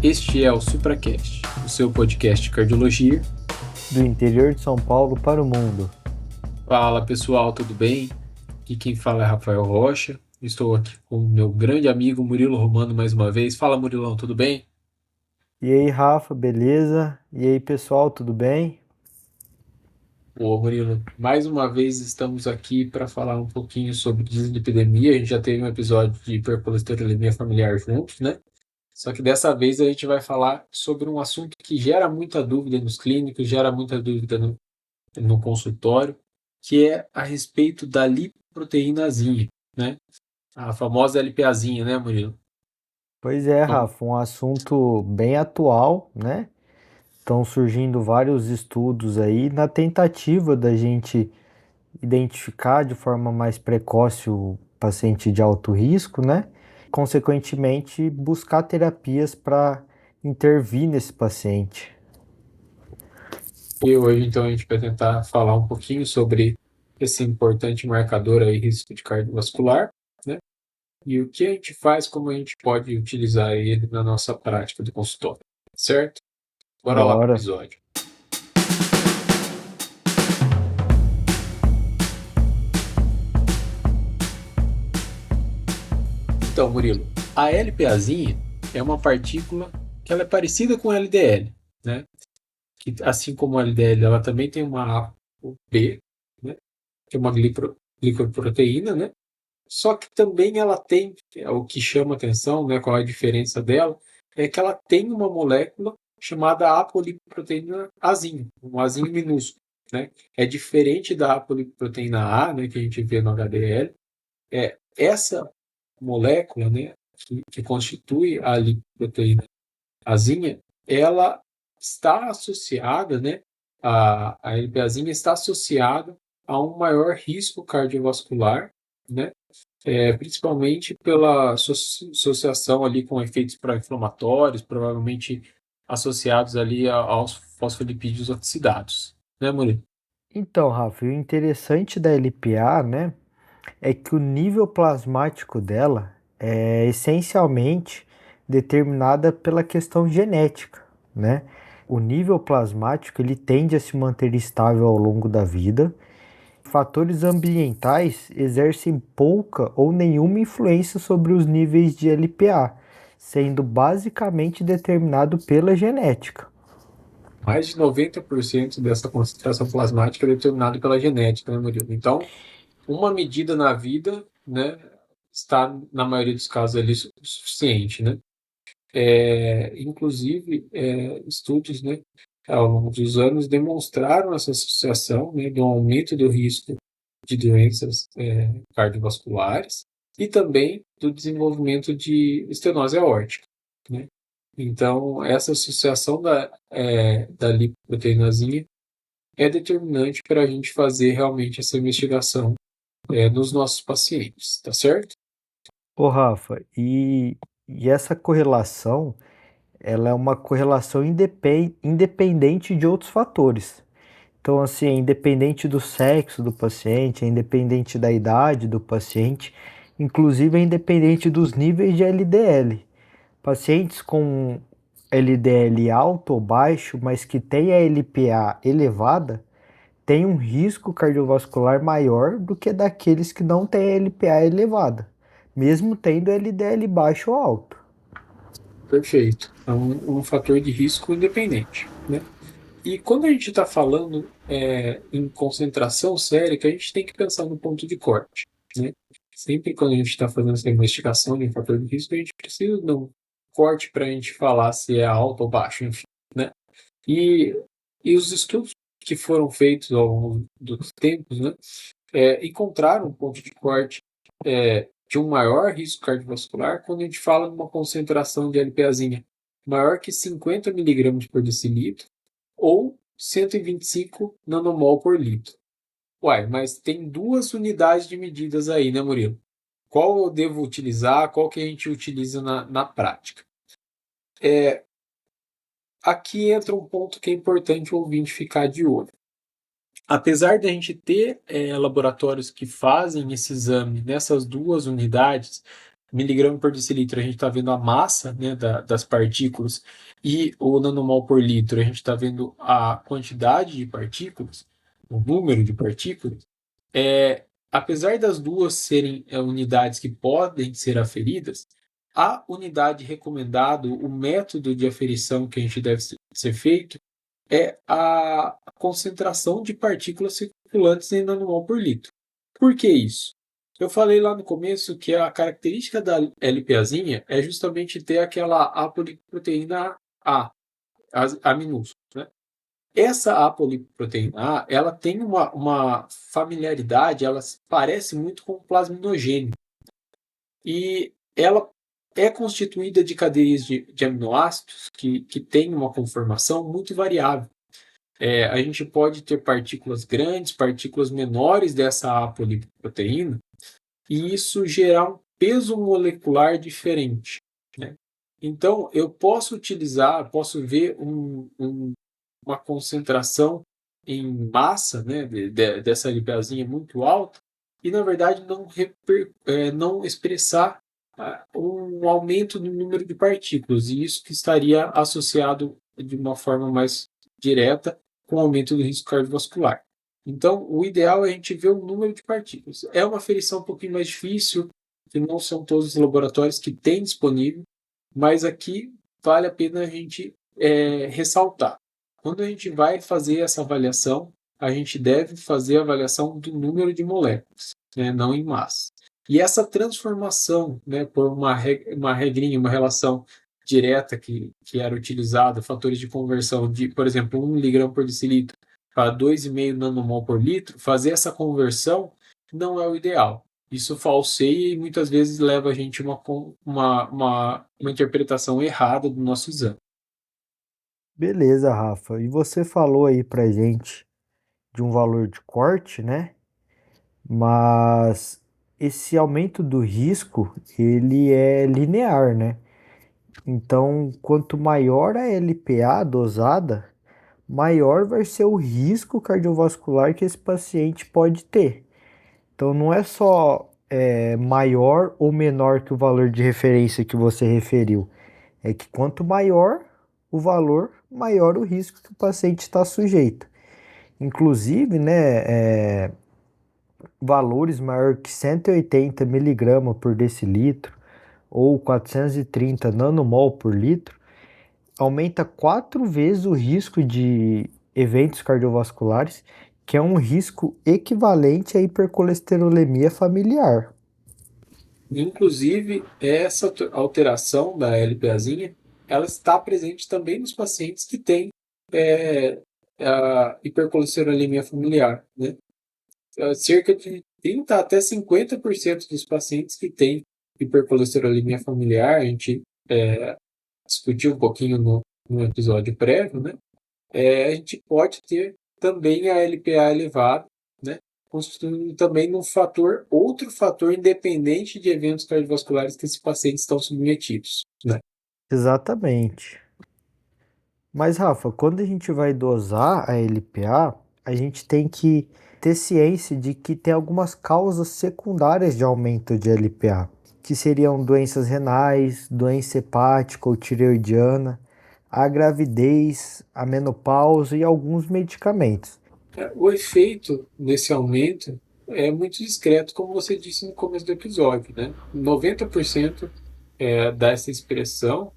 Este é o SupraCast, o seu podcast de cardiologia. Do interior de São Paulo para o mundo. Fala pessoal, tudo bem? Aqui quem fala é Rafael Rocha. Estou aqui com o meu grande amigo Murilo Romano mais uma vez. Fala Murilão, tudo bem? E aí, Rafa, beleza? E aí, pessoal, tudo bem? Ô Murilo, mais uma vez estamos aqui para falar um pouquinho sobre dislipidemia. A gente já teve um episódio de hipercolesterolemia familiar juntos, né? Só que dessa vez a gente vai falar sobre um assunto que gera muita dúvida nos clínicos, gera muita dúvida no consultório, que é a respeito da lipoproteínazinha, né? A famosa LPAzinha, né, Murilo? Pois é, Vamos- Rafa, um assunto bem atual, né? Estão surgindo vários estudos aí na tentativa da gente identificar de forma mais precoce o paciente de alto risco, né? Consequentemente, buscar terapias para intervir nesse paciente. E hoje, então, a gente vai tentar falar um pouquinho sobre esse importante marcador aí, risco de cardiovascular, né? E o que a gente faz, como a gente pode utilizar ele na nossa prática do consultório, certo? Bora lá para o Bora. episódio. Então, Murilo, a LPAzinha é uma partícula que ela é parecida com o LDL, né? Que, assim como o LDL, ela também tem uma ApoB, né? Que é uma glicoproteína, né? Só que também ela tem, o que chama atenção, né? Qual é a diferença dela, é que ela tem uma molécula chamada apolipoproteína azinho, um azinho minúsculo, né? É diferente da apolipoproteína A, né? Que a gente vê no HDL. Essa molécula, né, que constitui a lipoproteína azinha, ela está associada, né, a LPAzinha está associada a um maior risco cardiovascular, né, principalmente pela associação ali com efeitos pró-inflamatórios, provavelmente associados ali aos fosfolipídios oxidados, né, Murilo? Então, Rafa, e o interessante da LPA, né, é que o nível plasmático dela é essencialmente determinada pela questão genética, né? O nível plasmático ele tende a se manter estável ao longo da vida. Fatores ambientais exercem pouca ou nenhuma influência sobre os níveis de LPA, sendo basicamente determinado pela genética. Mais de 90% dessa concentração plasmática é determinada pela genética, né, Murilo? Então, uma medida na vida, né, está, na maioria dos casos, ali suficiente, né? Inclusive, estudos, né, ao longo dos anos demonstraram essa associação, né, do aumento do risco de doenças cardiovasculares e também do desenvolvimento de estenose aórtica, né? Então, essa associação da lipoproteínazinha é determinante para a gente fazer realmente essa investigação nos nossos pacientes, tá certo? Ô Rafa, e essa correlação, ela é uma correlação independente de outros fatores. Então, assim, é independente do sexo do paciente, é independente da idade do paciente, inclusive é independente dos níveis de LDL. Pacientes com LDL alto ou baixo, mas que têm a LPA elevada, têm um risco cardiovascular maior do que daqueles que não têm a LPA elevada, mesmo tendo LDL baixo ou alto. Perfeito. É um fator de risco independente, né? E quando a gente está falando em concentração sérica, a gente tem que pensar no ponto de corte, né? Sempre quando a gente está fazendo essa investigação de um fator de risco, a gente precisa de um corte para a gente falar se é alto ou baixo, enfim, né? E, e os estudos que foram feitos ao longo dos tempos, né, encontraram um ponto de corte de um maior risco cardiovascular quando a gente fala de uma concentração de LPAzinha maior que 50 miligramas por decilitro ou 125 nanomol por litro. Uai, mas tem duas unidades de medidas aí, né, Murilo? Qual eu devo utilizar, qual que a gente utiliza na prática? Aqui entra um ponto que é importante o ouvinte ficar de olho. Apesar de a gente ter laboratórios que fazem esse exame nessas duas unidades, miligrama por decilitro, a gente está vendo a massa, né, das partículas, e o nanomol por litro, a gente está vendo a quantidade de partículas, o número de partículas. Apesar das duas serem unidades que podem ser aferidas, a unidade recomendada, o método de aferição que a gente deve ser feito, é a concentração de partículas circulantes em nanomol por litro. Por que isso? Eu falei lá no começo que a característica da LPAzinha é justamente ter aquela apolipoproteína A minúscula, né? Essa apolipoproteína A, ela tem uma familiaridade, ela se parece muito com o plasminogênio. E ela é constituída de cadeias de aminoácidos que têm uma conformação muito variável. A gente pode ter partículas grandes, partículas menores dessa apolipoproteína, e isso gerar um peso molecular diferente, né? Então, eu posso ver uma concentração em massa, né, dessa lipazinha muito alta, e na verdade não expressar um aumento no número de partículas, e isso que estaria associado de uma forma mais direta com o aumento do risco cardiovascular. Então, o ideal é a gente ver o número de partículas. É uma aferição um pouquinho mais difícil, que não são todos os laboratórios que têm disponível, mas aqui vale a pena a gente ressaltar. Quando a gente vai fazer essa avaliação, a gente deve fazer a avaliação do número de moléculas, né, não em massa. E essa transformação, né, por uma regrinha, uma relação direta que era utilizada, fatores de conversão de, por exemplo, 1 miligrama por decilitro para 2,5 nanomol por litro, fazer essa conversão não é o ideal. Isso falseia e muitas vezes leva a gente a uma interpretação errada do nosso exame. Beleza, Rafa. E você falou aí pra gente de um valor de corte, né? Mas esse aumento do risco, ele é linear, né? Então, quanto maior a LPA dosada, maior vai ser o risco cardiovascular que esse paciente pode ter. Então, não é só maior ou menor que o valor de referência que você referiu. É que quanto maior o valor, maior o risco que o paciente está sujeito. Inclusive, né, valores maior que 180 miligramas por decilitro ou 430 nanomol por litro aumenta 4 vezes o risco de eventos cardiovasculares, que é um risco equivalente à hipercolesterolemia familiar. Inclusive, essa alteração da LPAzinha, ela está presente também nos pacientes que têm a hipercolesterolemia familiar, né? Cerca de 30 até 50% dos pacientes que têm hipercolesterolemia familiar, a gente discutiu um pouquinho no episódio prévio, né? A gente pode ter também a LPA elevada, né? Constituindo também outro fator independente de eventos cardiovasculares que esses pacientes estão submetidos, né? Exatamente. Mas, Rafa, quando a gente vai dosar a LPA, a gente tem que ter ciência de que tem algumas causas secundárias de aumento de LPA, que seriam doenças renais, doença hepática ou tireoidiana, a gravidez, a menopausa e alguns medicamentos. O efeito desse aumento é muito discreto, como você disse no começo do episódio, né? 90% dessa expressão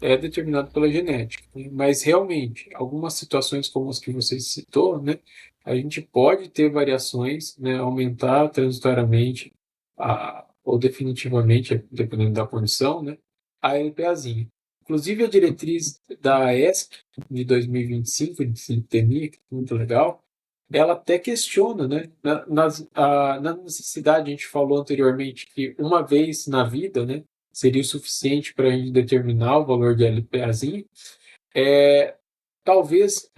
é determinado pela genética, né? Mas realmente, algumas situações como as que você citou, né, a gente pode ter variações, né, aumentar transitoriamente ou definitivamente, dependendo da condição, né, a LPAzinha. Inclusive a diretriz da ESC de 2025 de dislipidemia, que é muito legal, ela até questiona, né, na necessidade, a gente falou anteriormente que uma vez na vida, né, seria o suficiente para a gente determinar o valor de LPAzinho, talvez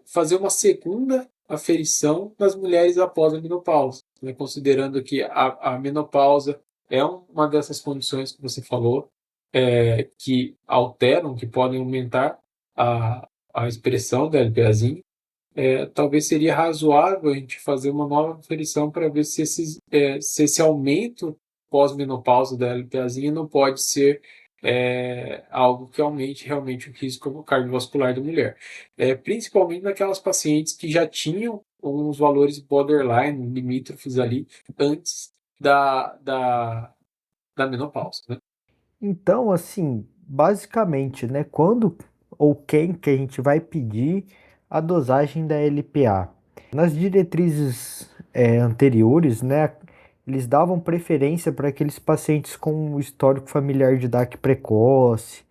fazer uma segunda aferição nas mulheres após a menopausa, né? Considerando que a menopausa é uma dessas condições que você falou, que alteram, que podem aumentar a expressão da LPAzinho, talvez seria razoável a gente fazer uma nova aferição para ver se esse aumento pós-menopausa da LPAzinha não pode ser algo que aumente realmente o risco cardiovascular da mulher. Principalmente naquelas pacientes que já tinham uns valores borderline, limítrofes ali, antes da menopausa, né? Então, assim, basicamente, né, quando ou quem que a gente vai pedir a dosagem da LPA? Nas diretrizes anteriores, né, eles davam preferência para aqueles pacientes com histórico familiar de DAC precoce,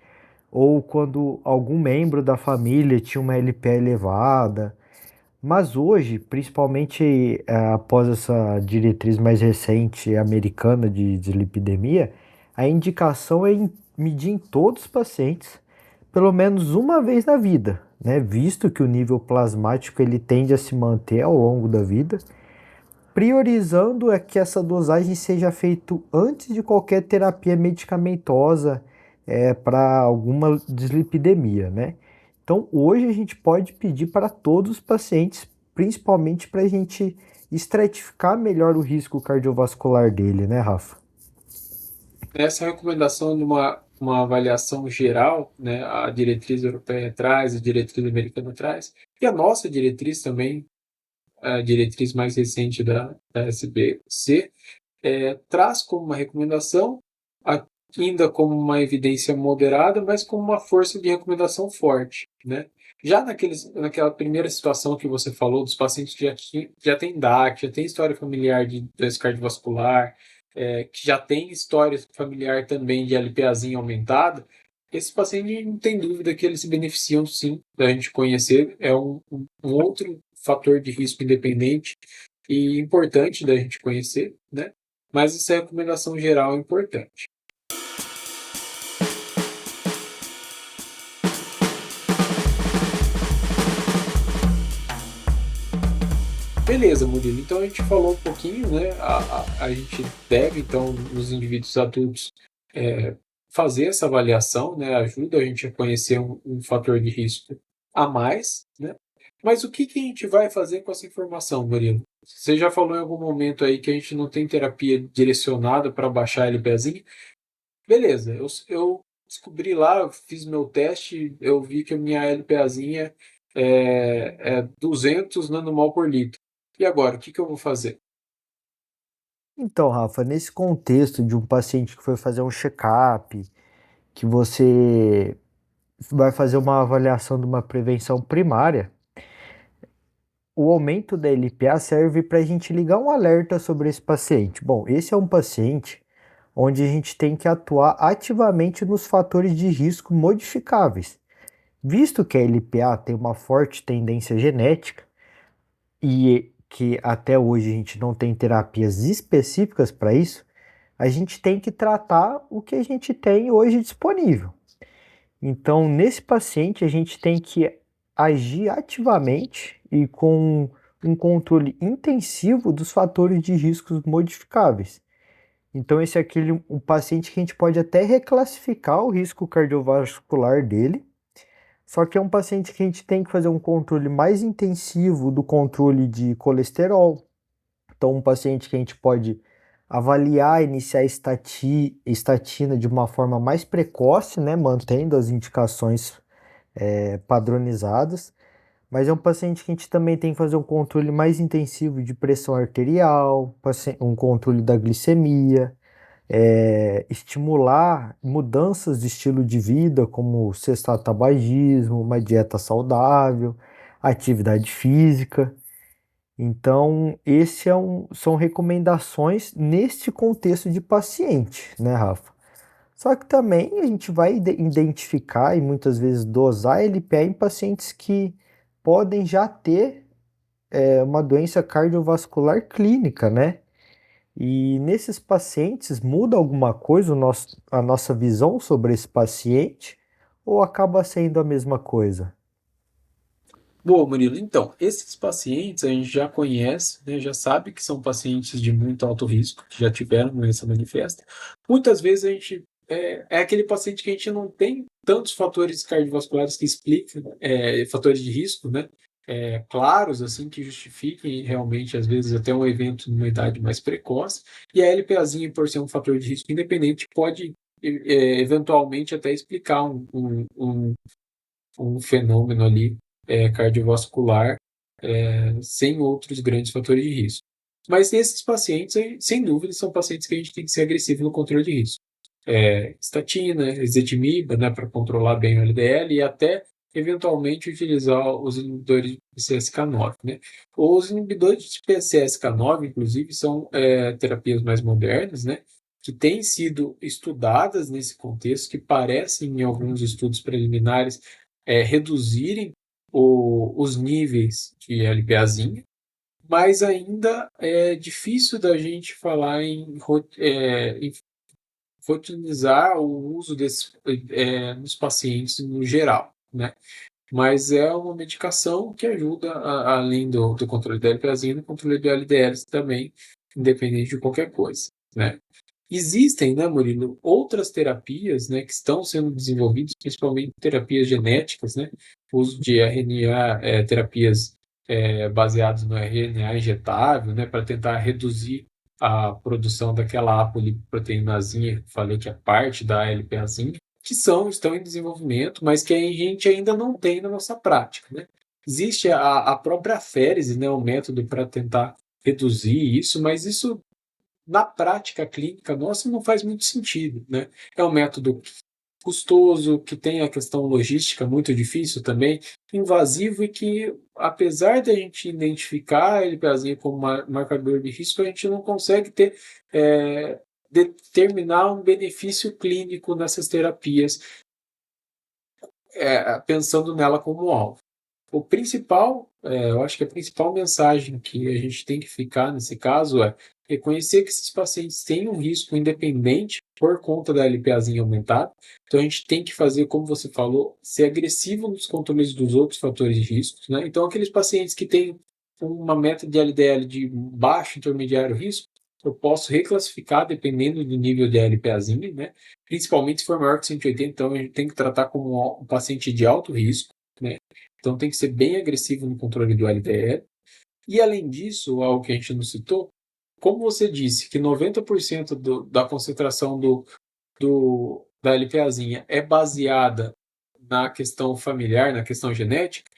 ou quando algum membro da família tinha uma LPA elevada. Mas hoje, principalmente após essa diretriz mais recente americana de dislipidemia, a indicação é medir em todos os pacientes pelo menos uma vez na vida, né? Visto que o nível plasmático ele tende a se manter ao longo da vida, priorizando é que essa dosagem seja feita antes de qualquer terapia medicamentosa para alguma dislipidemia, né? Então, hoje a gente pode pedir para todos os pacientes, principalmente para a gente estratificar melhor o risco cardiovascular dele, né, Rafa? Essa recomendação de uma avaliação geral, né, a diretriz europeia traz, a diretriz americana traz, e a nossa diretriz também, a diretriz mais recente da SBC, traz como uma recomendação, ainda como uma evidência moderada, mas com uma força de recomendação forte, né? Já naquela primeira situação que você falou, dos pacientes que já têm DAC, já tem história familiar de doença cardiovascular, que já tem história familiar também de LPAzinha aumentada, esses pacientes não tem dúvida que eles se beneficiam sim da gente conhecer, é um outro fator de risco independente e importante da gente conhecer, né? Mas essa recomendação geral é importante. Beleza, Murilo. Então a gente falou um pouquinho, né? A gente deve, então, nos indivíduos adultos, fazer essa avaliação, né? Ajuda a gente a conhecer um fator de risco a mais, né? Mas o que que a gente vai fazer com essa informação, Murilo? Você já falou em algum momento aí que a gente não tem terapia direcionada para baixar a LPAzinha. Beleza, eu descobri lá, eu fiz meu teste, eu vi que a minha LPAzinha é 200 nanomol por litro. E agora, o que que eu vou fazer? Então, Rafa, nesse contexto de um paciente que foi fazer um check-up, que você vai fazer uma avaliação de uma prevenção primária, o aumento da LPA serve para a gente ligar um alerta sobre esse paciente. Bom, esse é um paciente onde a gente tem que atuar ativamente nos fatores de risco modificáveis. Visto que a LPA tem uma forte tendência genética e que até hoje a gente não tem terapias específicas para isso, a gente tem que tratar o que a gente tem hoje disponível. Então, nesse paciente, a gente tem que agir ativamente e com um controle intensivo dos fatores de riscos modificáveis. Então, esse é aquele um paciente que a gente pode até reclassificar o risco cardiovascular dele, só que é um paciente que a gente tem que fazer um controle mais intensivo do controle de colesterol. Então, um paciente que a gente pode avaliar, iniciar estatina de uma forma mais precoce, né, mantendo as indicações padronizadas, mas é um paciente que a gente também tem que fazer um controle mais intensivo de pressão arterial, um controle da glicemia, estimular mudanças de estilo de vida, como cessar tabagismo, uma dieta saudável, atividade física. Então, são recomendações neste contexto de paciente, né, Rafa? Só que também a gente vai identificar e muitas vezes dosar LPA em pacientes que podem já ter uma doença cardiovascular clínica, né? E nesses pacientes muda alguma coisa a nossa visão sobre esse paciente ou acaba sendo a mesma coisa? Boa, Murilo. Então, esses pacientes a gente já conhece, né, já sabe que são pacientes de muito alto risco, que já tiveram doença manifesta. Muitas vezes a gente é aquele paciente que a gente não tem tantos fatores cardiovasculares que explicam fatores de risco, né? claros assim que justifiquem realmente, às vezes, até um evento numa idade mais precoce. E a LPAzinha, por ser um fator de risco independente, pode eventualmente até explicar um fenômeno ali cardiovascular sem outros grandes fatores de risco. Mas esses pacientes, sem dúvida, são pacientes que a gente tem que ser agressivo no controle de risco. Estatina, ezetimiba, né, para controlar bem o LDL e até eventualmente utilizar os inibidores de PCSK9, né? Os inibidores de PCSK9, inclusive, são terapias mais modernas, né, que têm sido estudadas nesse contexto, que parecem, em alguns estudos preliminares, reduzirem os níveis de LPAzinha, mas ainda é difícil da gente falar em rotinizar o uso nos pacientes no geral, né? Mas é uma medicação que ajuda, além do controle da LPAzinha, no controle do LDL também, independente de qualquer coisa, né? Existem, né, Murilo, outras terapias, né, que estão sendo desenvolvidas, principalmente terapias genéticas, né, o uso de RNA, terapias baseadas no RNA injetável, né, para tentar reduzir a produção daquela apolipoproteinazinha, que falei que é parte da LPAzinha, que estão em desenvolvimento, mas que a gente ainda não tem na nossa prática, né? Existe a própria aférese, né, um método para tentar reduzir isso, mas isso na prática clínica nossa não faz muito sentido, né? É um método custoso, que tem a questão logística muito difícil também, invasivo e que, apesar de a gente identificar ele como marcador de risco, a gente não consegue determinar um benefício clínico nessas terapias, pensando nela como alvo. O principal, eu acho que a principal mensagem que a gente tem que ficar nesse caso é reconhecer que esses pacientes têm um risco independente por conta da LPAzinha aumentada. Então a gente tem que fazer, como você falou, ser agressivo nos controles dos outros fatores de risco, né? Então aqueles pacientes que têm uma meta de LDL de baixo intermediário risco, eu posso reclassificar dependendo do nível de LPAzinha, né? Principalmente se for maior que 180, então a gente tem que tratar como um paciente de alto risco, né? Então tem que ser bem agressivo no controle do LDL. E além disso, algo que a gente não citou, como você disse que 90% da concentração da LPAzinha é baseada na questão familiar, na questão genética,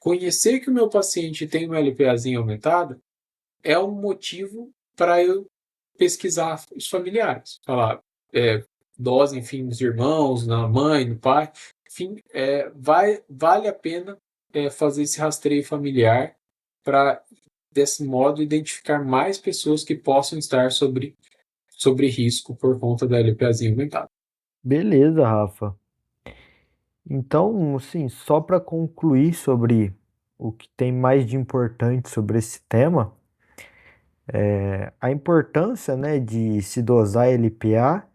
conhecer que o meu paciente tem uma LPAzinha aumentada é um motivo para eu pesquisar os familiares. Falar, dose, enfim, nos irmãos, na mãe, no pai. Enfim, vale a pena fazer esse rastreio familiar para, desse modo, identificar mais pessoas que possam estar sobre risco por conta da LPAzinha aumentada. Beleza, Rafa. Então, assim, só para concluir sobre o que tem mais de importante sobre esse tema, a importância, né, de se dosar LPA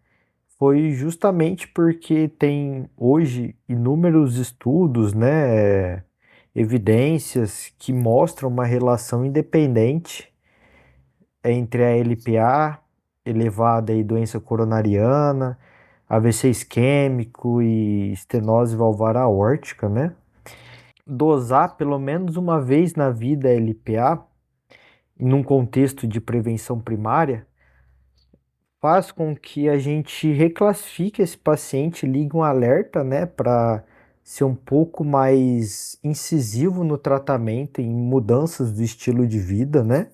foi justamente porque tem hoje inúmeros estudos, né, evidências que mostram uma relação independente entre a LPA elevada e doença coronariana, AVC isquêmico e estenose valvar aórtica, né? Dosar pelo menos uma vez na vida a LPA, num contexto de prevenção primária, faz com que a gente reclassifique esse paciente, ligue um alerta, né, para ser um pouco mais incisivo no tratamento, em mudanças do estilo de vida, né?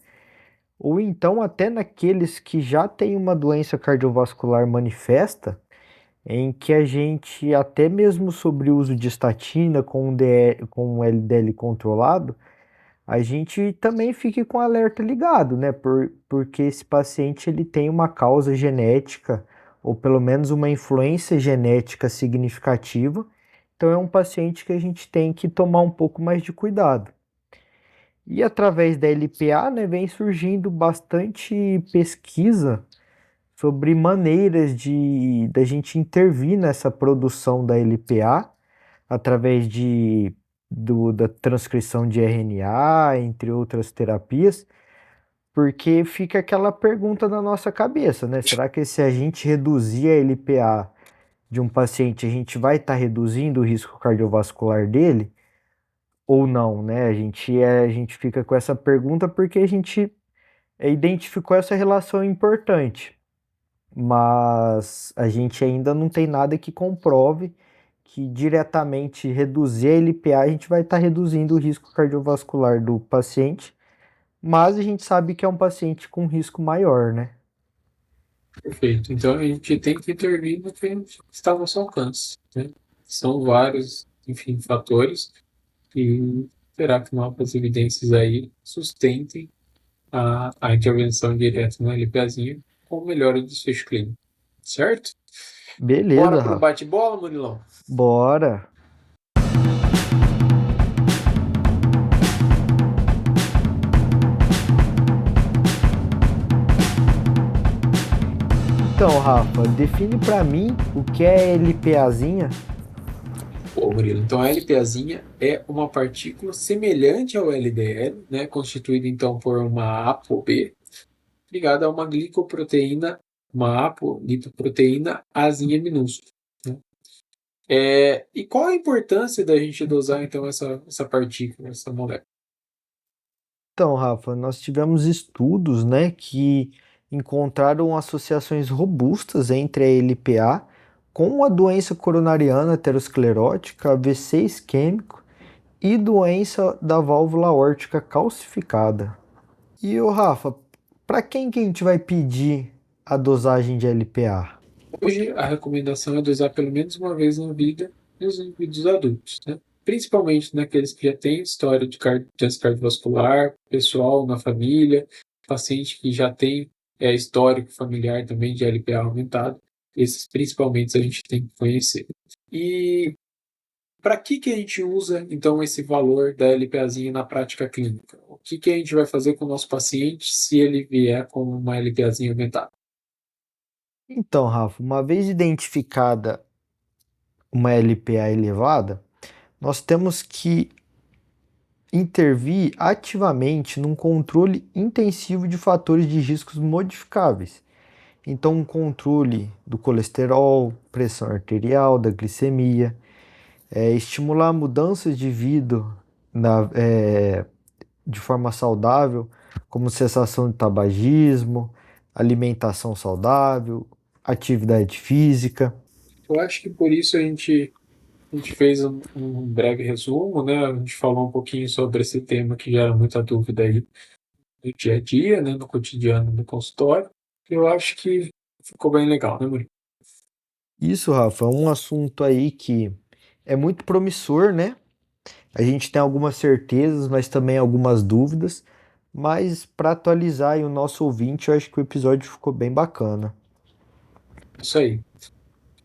Ou então até naqueles que já têm uma doença cardiovascular manifesta, em que a gente, até mesmo sobre o uso de estatina com um LDL controlado, a gente também fique com o alerta ligado, né? Porque esse paciente ele tem uma causa genética, ou pelo menos uma influência genética significativa, então é um paciente que a gente tem que tomar um pouco mais de cuidado. E através da LPA, né, vem surgindo bastante pesquisa sobre maneiras de da gente intervir nessa produção da LPA através da transcrição de RNA, entre outras terapias, porque fica aquela pergunta na nossa cabeça, né? Será que se a gente reduzir a LPA de um paciente, a gente vai estar reduzindo o risco cardiovascular dele? ou não, né? A gente fica com essa pergunta porque a gente identificou essa relação importante, mas a gente ainda não tem nada que comprove que diretamente reduzir a LPA a gente vai estar reduzindo o risco cardiovascular do paciente, mas a gente sabe que é um paciente com risco maior, né? Perfeito. Então a gente tem que intervir no que está ao nosso alcance, né? São vários, enfim, fatores e terá que novas evidências aí sustentem a intervenção direta no LPAzinho com melhora do desfecho clínico, certo? Bora Beleza, pro Rafa. bate-bola, Munilão? Bora. Então, Rafa, define para mim o que é LPAzinha. Pô, Murilo, então a LPAzinha é uma partícula semelhante ao LDL, né, constituída então por uma ApoB ligada a uma glicoproteína, uma apolipoproteína azinha minúscula, né? E qual a importância da gente dosar então essa partícula, essa molécula? Então, Rafa, nós tivemos estudos, né, que encontraram associações robustas entre a LPA com a doença coronariana aterosclerótica, AVC isquêmico e doença da válvula aórtica calcificada. E o Rafa, para quem que a gente vai pedir a dosagem de LPA? Hoje, a recomendação é dosar pelo menos uma vez na vida nos indivíduos adultos, né? Principalmente naqueles que já têm história de doença cardiovascular, pessoal na família, paciente que já tem histórico familiar também de LPA aumentado. Esses principalmente a gente tem que conhecer. E para que a gente usa então esse valor da LPAzinha na prática clínica? O que a gente vai fazer com o nosso paciente se ele vier com uma LPAzinha aumentada? Então, Rafa, uma vez identificada uma LPA elevada, nós temos que intervir ativamente num controle intensivo de fatores de riscos modificáveis. Então, um controle do colesterol, pressão arterial, da glicemia, estimular mudanças de vida de forma saudável, como cessação de tabagismo, alimentação saudável, atividade física. Eu acho que por isso a gente fez um breve resumo, né? A gente falou um pouquinho sobre esse tema que gera muita dúvida aí no dia a dia, né? No cotidiano, no consultório. Eu acho que ficou bem legal, né, Murilo? Isso, Rafa, é um assunto aí que é muito promissor, né? A gente tem algumas certezas, mas também algumas dúvidas. Mas para atualizar aí o nosso ouvinte, eu acho que o episódio ficou bem bacana. Isso aí.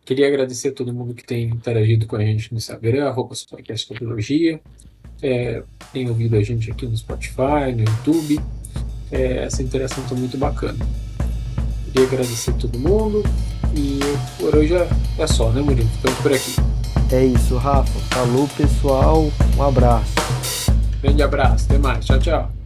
Queria agradecer a todo mundo que tem interagido com a gente no Instagram, @podcast tem ouvido a gente aqui no Spotify, no YouTube. Essa interação está muito bacana. Queria agradecer a todo mundo e por hoje é só, né, Murilo? Ficamos por aqui. É isso, Rafa. Falou, pessoal. Um abraço. Grande abraço, até mais. Tchau, tchau.